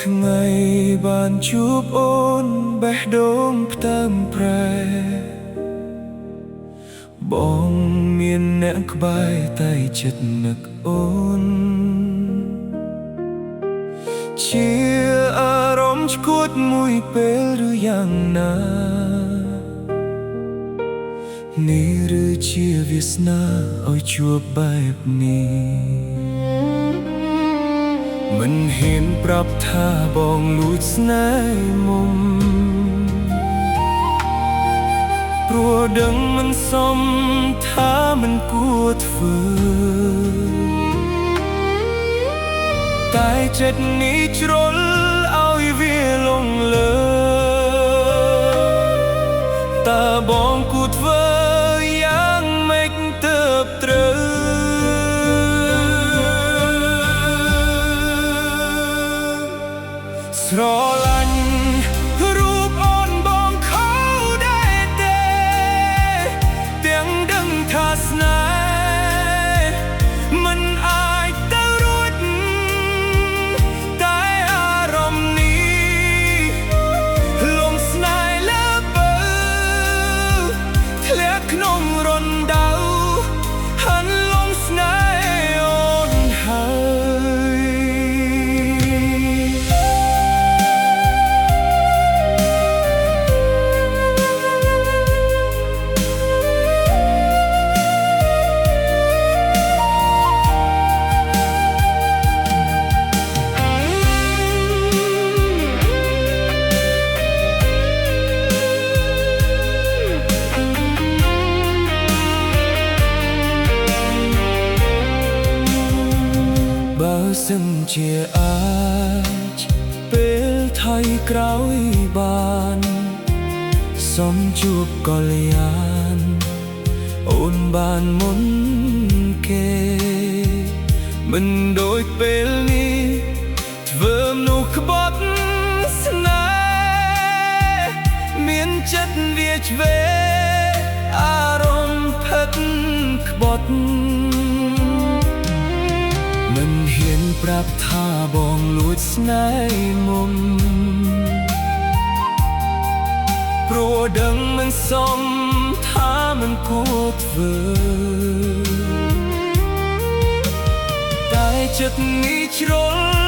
ថ្ងៃបានជួបអូនបេះដូងផ្ទឹមប្រែបងមានអ្នកក្បែរតែចិត្តនឹកអូនជាអារម្មណ៍ឈួតមួយពេលឬយ៉ាងណានេះឬជាវាសនាឲ្យជួបបែបនេះមិនហ៊ានប្រាប់ថាបងលួចស្នេហ៍មុំព្រោះដឹងមិនសមថាមិនគួរធ្វើតែចិត្តនេះជ្រុលឲ្យវាលងលើតើបងគួរធ្វើយ៉ាងម៉េចទើបត្រូវស្រឡាញ់រូបអូនបងខុសដែរទេទាំងដឹងថាស្នេហ៍មិនអាចទៅរួចតែអារម្មណ៍នេះលងស្នេហ៍លើបើធ្លាក់ក្នុងរណ្ដៅហាន់លងស្នេហ៍អូនហើយបើសិនជាអាចពេលថៃក្រោយបានសំជួបកល្យានអូនបានមុនគេមិនដូចពេលនេះធ្វើមនុស្សក្បត់ស្នេហ៍មានចិត្តវាឆ្វេអារម្មណ៍ផិតក្បត់មិនហ៊ានប្រាប់ថាបងលួចស្នេហ៍មុំព្រោះដឹងមិនសមថាមិនគួរធ្វើតែចិត្តនេះជ្រុល